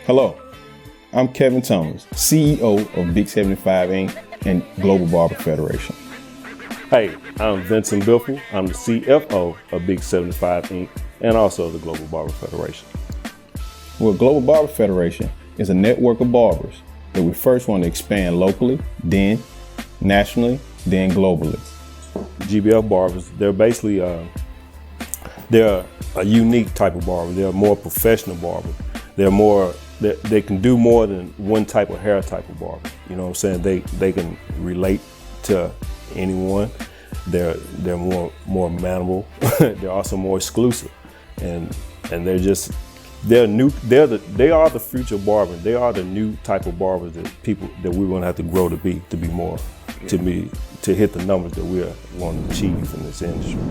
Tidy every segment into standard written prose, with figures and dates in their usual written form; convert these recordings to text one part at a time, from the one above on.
Hello, I'm Kevin Thomas, CEO of Big 75 Inc. and Global Barber Federation. Hey, I'm Vincent Biffle. I'm the CFO of Big 75 Inc. and also the Global Barber Federation. Well, Global Barber Federation is a network of barbers that we first want to expand locally, then nationally, then globally. GBF barbers, they're basically, they're a unique type of barber. They're a more professional barber. They can do more than one type of hair type of barber. You know what I'm saying? They can relate to anyone. They're more amenable. They're also more exclusive, and they are the future barber. They are the new type of barbers that we're gonna have to grow to be more, to hit the numbers that we want to achieve in this industry.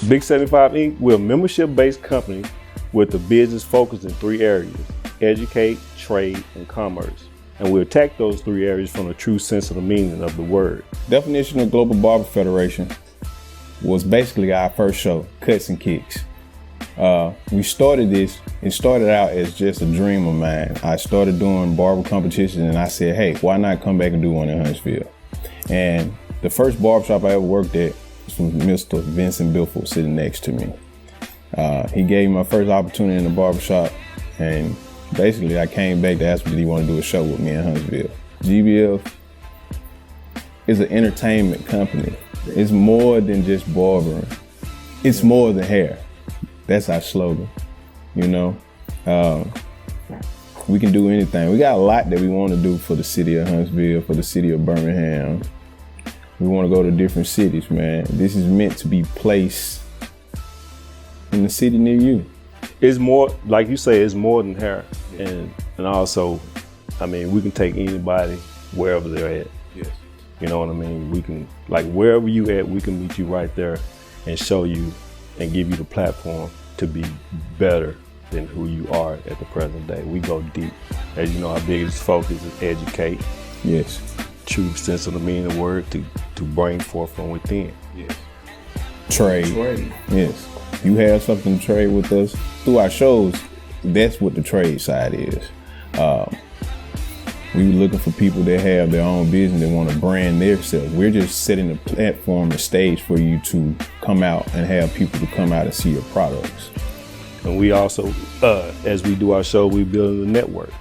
Big 75 Inc. We're a membership-based company with a business focused in 3 areas: educate, trade, and commerce. And we attack those 3 areas from the true sense of the meaning of the word. Definition of Global Barber Federation was basically our first show, Cuts and Kicks. We started this, it started out as just a dream of mine. I started doing barber competitions and I said, hey, why not come back and do one in Huntsville? And the first barbershop I ever worked at was from Mr. Vincent Biffle sitting next to me. He gave me my first opportunity in the barbershop, and basically I came back to ask him, did he want to do a show with me in Huntsville? GBF is an entertainment company. It's more than just barbering. It's more than hair. That's our slogan, you know? We can do anything. We got a lot that we want to do for the city of Huntsville, for the city of Birmingham. We want to go to different cities, man. This is meant to be placed in the city near you. It's more, like you say, it's more than hair. And also, I mean, we can take anybody wherever they're at. Yes. You know what I mean? We can, like, wherever you at, we can meet you right there and show you and give you the platform to be better than who you are at the present day. We go deep. As you know, our biggest focus is educate. Yes. True sense of the meaning of the word to bring forth from within. Yes. Trade. Yes. You have something to trade with us through our shows. That's what the trade side is. We were looking for people that have their own business, that want to brand themselves. We're just setting the platform, the stage for you to come out and have people to come out and see your products. And we also, as we do our show, we build a network.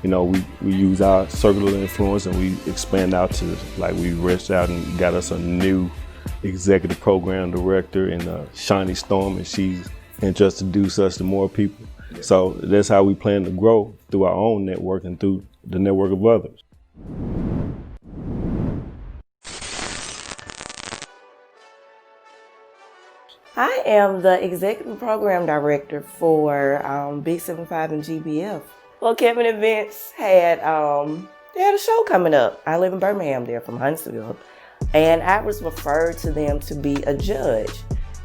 You know, we use our circle of influence and we expand out to, like, we reached out and got us a new executive program director in Shiny Storm, and she's introduced us to more people. Yeah. So that's how we plan to grow, through our own network and through the network of others. I am the executive program director for Big 75 and GBF. Well, Kevin and Vince had they had a show coming up. I live in Birmingham, they're from Huntsville. And I was referred to them to be a judge.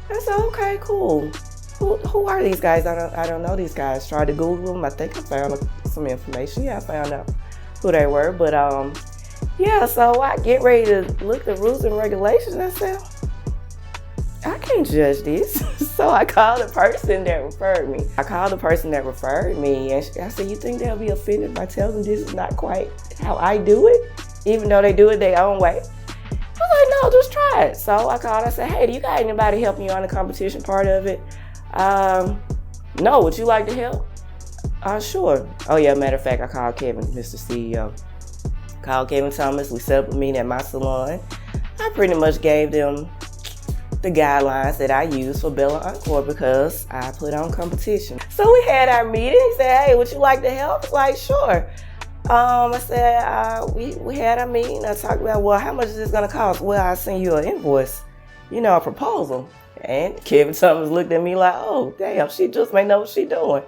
I said, okay, cool. Who are these guys? I don't know these guys. Tried to Google them. I think I found some information. Yeah, I found out who they were. But yeah, so I get ready to look at the rules and regulations. And I said, I can't judge this. So I called the person that referred me. And I said, you think they'll be offended if I tell them this is not quite how I do it, even though they do it their own way? I was like, no, just try it. So I called, I said, hey, do you got anybody helping you on the competition part of it? No, would you like to help? Sure. Oh yeah, matter of fact, I called Kevin, Mr. CEO. Called Kevin Thomas, we set up a meeting at my salon. I pretty much gave them the guidelines that I use for Bella Encore because I put on competition. So we had our meeting, he said, hey, would you like to help? I was like, sure. I said, we had a meeting. I talked about, well, how much is this gonna cost? Well, I'll send you an invoice, a proposal. And Kevin Thomas looked at me like, oh, damn, she just may know what she's doing.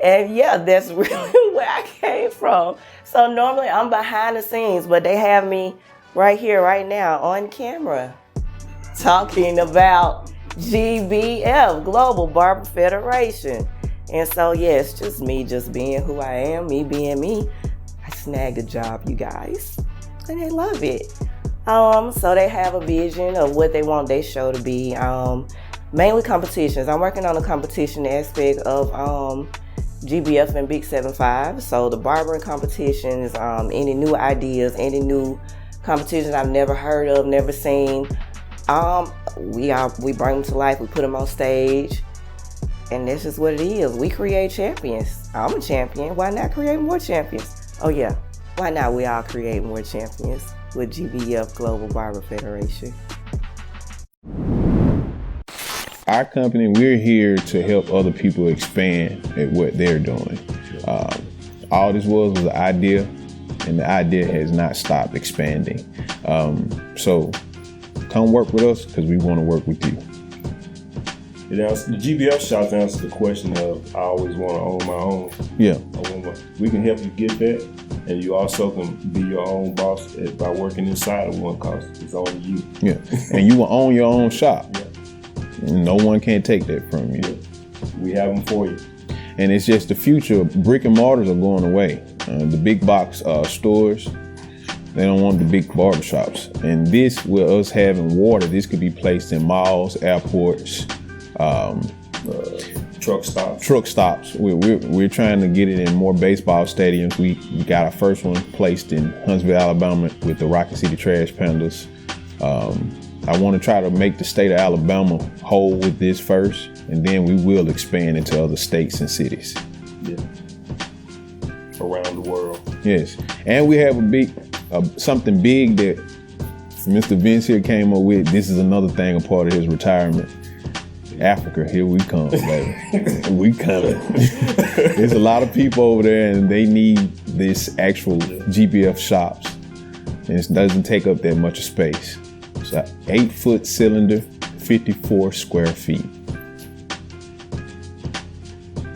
And yeah, that's really where I came from. So normally I'm behind the scenes, but they have me right here, right now on camera talking about GBF, Global Barber Federation. And so, yeah, it's just me just being who I am, me being me. I snagged a job, you guys, and they love it. So they have a vision of what they want their show to be. Mainly competitions. I'm working on the competition aspect of GBF and Big 75. So the barbering competitions, any new ideas, any new competitions I've never heard of, never seen, we bring them to life. We put them on stage, and that's just what it is. We create champions. I'm a champion. Why not create more champions? Oh yeah, why not we all create more champions with GBF Global Barber Federation? Our company, we're here to help other people expand at what they're doing. All this was an idea, and the idea has not stopped expanding. So come work with us because we want to work with you. The GBF Shops answers the question of, I always want to own my own. Yeah. We can help you get that, and you also can be your own boss by working inside of one, because it's only you. Yeah, and you will own your own shop. Yeah. And no one can take that from you. Yeah. We have them for you. And it's just the future. Brick and mortars are going away. The big box stores, they don't want the big barbershops. And this, with us having water, this could be placed in malls, airports, truck stops. Truck stops. We're trying to get it in more baseball stadiums. We got our first one placed in Huntsville, Alabama, with the Rocket City Trash Pandas. I want to try to make the state of Alabama whole with this first, and then we will expand into other states and cities. Yeah. Around the world. Yes, and we have something big that Mr. Vince here came up with. This is another thing, a part of his retirement. Africa, here we come, baby. We coming. There's a lot of people over there, and they need this actual GBF Shops, and it doesn't take up that much space. It's an 8-foot cylinder, 54 square feet.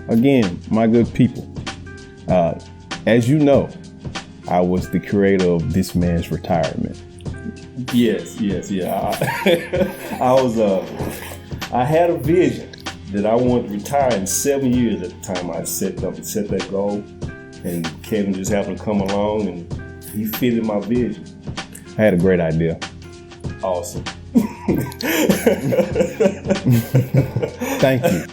Again, my good people, as you know, I was the creator of this man's retirement. Yes. I had a vision that I wanted to retire in 7 years at the time. I set that goal, and Kevin just happened to come along, and he fitted my vision. I had a great idea. Awesome. Thank you.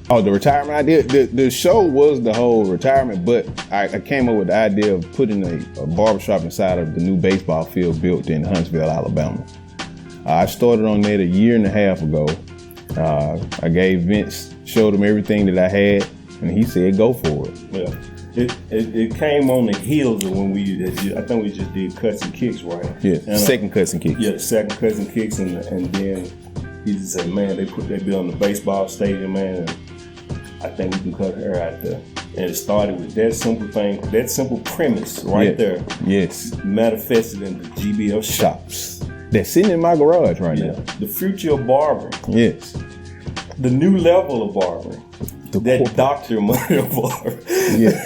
Oh, the retirement idea. The show was the whole retirement, but I came up with the idea of putting a barbershop inside of the new baseball field built in Huntsville, Alabama. I started on that 1.5 years ago. I gave Vince, showed him everything that I had, and he said, go for it. Yeah. It came on the heels of when I think we just did cuts and kicks, right? Yeah, second cuts and kicks. Yeah, second cuts and kicks, and then he just said, man, they built the baseball stadium, man, and I think we can cut her out there. And it started with that simple thing, that simple premise right there. Yes. Manifested into GBF Shops. They're sitting in my garage right now. The future of barbering. Yes. The new level of barbering. That doctor money of barbering. Yeah.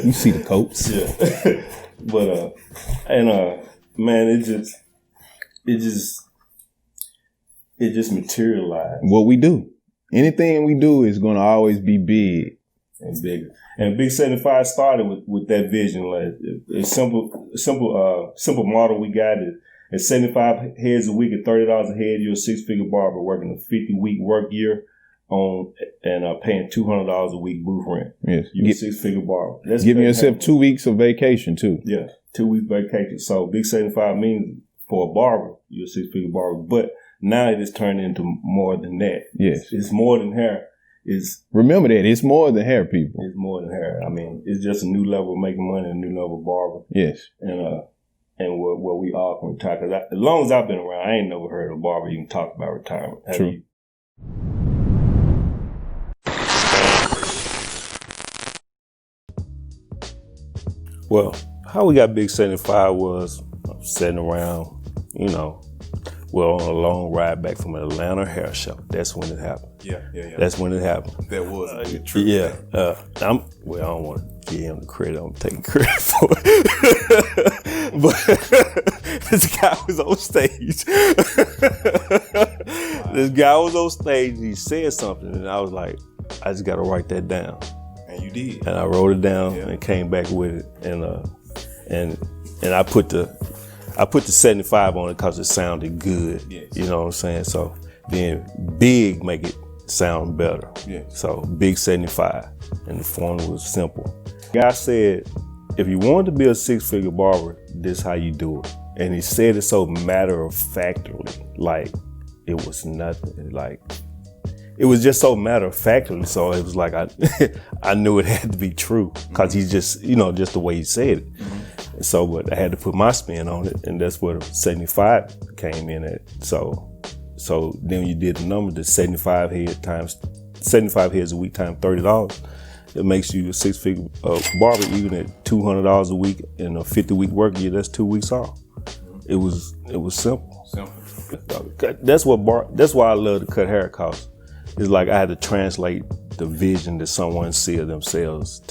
You see the coats. Yeah. But man, it just materialized. What we do. Anything we do is gonna always be big. And bigger. And Big 75 started with that vision. Like a simple model we got is at 75 heads a week at $30 a head, you're a 6-figure barber working a 50-week work year and paying $200 a week booth rent. Yes. You're a 6-figure barber. That's giving yourself 2 weeks of vacation too. Yeah, 2 weeks vacation. So Big 75 means for a barber, you're a 6-figure barber. But now it is turned into more than that. Yes. It's more than hair. Remember that, it's more than hair, people. It's more than hair. I mean, it's just a new level of making money, a new level of barber. Yes. And where we all can retire. Because as long as I've been around, I ain't never heard of a barber even talk about retirement. True. Well, how we got Big 75 was sitting around, on a long ride back from an Atlanta hair show. That's when it happened. Yeah. That's when it happened. That was a good trip. Yeah. I don't want to give him the credit. I'm taking credit for it. But this guy was on stage. This guy was on stage and he said something, and I was like, I just got to write that down. And you did. And I wrote it down and came back with it, and I put the 75 on it because it sounded good. Yes. You know what I'm saying? So then Big make it sound better. Yeah. So big 75, and the formula was simple. Guy said, if you want to be a six-figure barber, this is how you do it. And he said it so matter-of-factly, like it was nothing. Like it was just so matter-of-factly. So it was like I knew it had to be true because he's just, just the way he said it. Mm-hmm. So, but I had to put my spin on it, and that's where the 75 came in at. So then you did the number, the 75 heads a week times $30. It makes you a six-figure barber, even at $200 a week in a 50-week work year. That's 2 weeks off. It was simple. That's why I love to cut hair, cause it's like I had to translate the vision that someone see of themselves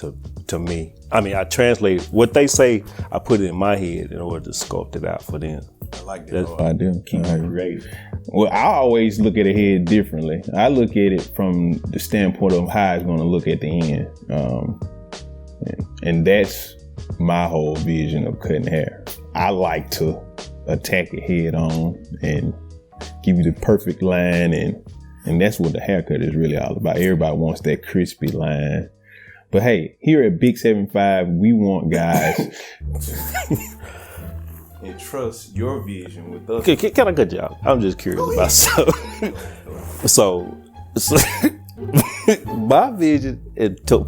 to me. I mean, I translate what they say. I put it in my head in order to sculpt it out for them. I like that. I do. Keep it creative. Well, I always look at a head differently. I look at it from the standpoint of how it's going to look at the end. And that's my whole vision of cutting hair. I like to attack it head on and give you the perfect line. And that's what the haircut is really all about. Everybody wants that crispy line. But hey, here at Big 75, we want guys and trust your vision with us. Can I cut you out? I'm just curious about something. So my vision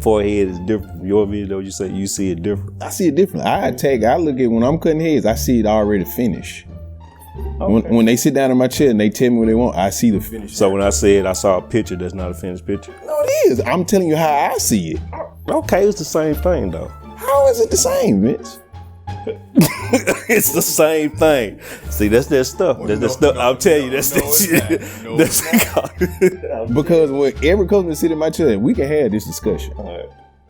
for a head is different from your vision, though. You say you see it different. I see it different. I look at when I'm cutting heads, I see it already finished. Okay. When they sit down in my chair and they tell me what they want, I see the finish. So when I said I saw a picture, that's not a finished picture? No, it is. I'm telling you how I see it. Okay, it's the same thing, though. How is it the same, Vince? It's the same thing. See, that's that stuff. That's that stuff. I'll tell you, that's because when every customer sit in my chair, we can have this discussion.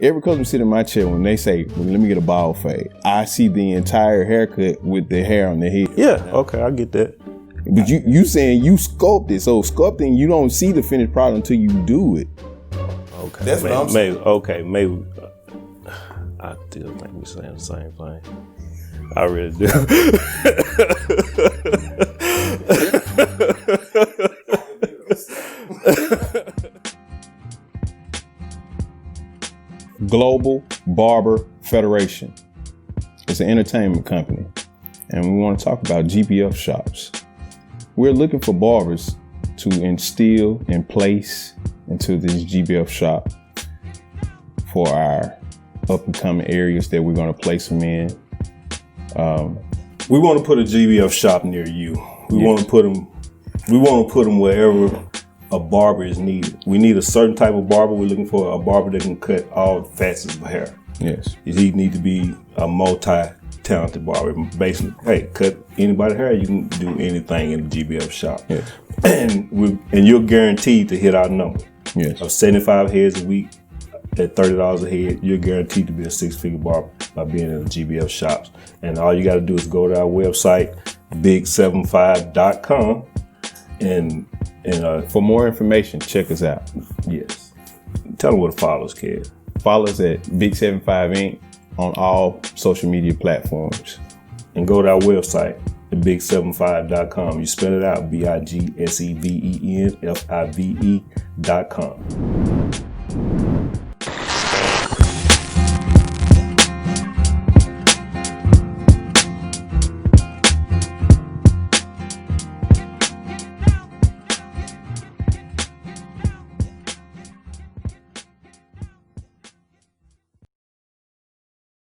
Every customer sit in my chair when they say, well, let me get a bald fade, I see the entire haircut with the hair on the head. Yeah, okay, I get that. But you saying you sculpt it, so sculpting, you don't see the finished product until you do it. Okay, that's what I'm saying. Maybe. I still think we're saying the same thing. I really do. Global Barber Federation. It's an entertainment company, and we want to talk about GBF Shops. We're looking for barbers to instill and place into this GBF shop for our up and coming areas that we're going to place them in. We want to put a GBF shop near you. We want to put them wherever a barber is needed. We need a certain type of barber. We're looking for a barber that can cut all facets of hair. Yes. He need to be a multi-talented barber. Basically, hey, cut anybody's hair. You can do anything in the GBF shop. Yes. And you're guaranteed to hit our number. Yes. Of 75 heads a week at $30 a head, you're guaranteed to be a six-figure barber by being in the GBF shops. And all you got to do is go to our website, big75.com, and for more information, check us out. Yes. Tell them where to follow us, kid. Follow us at Big75 Inc. on all social media platforms. And go to our website, big75.com. You spell it out, BIGSEVENFIVE.com.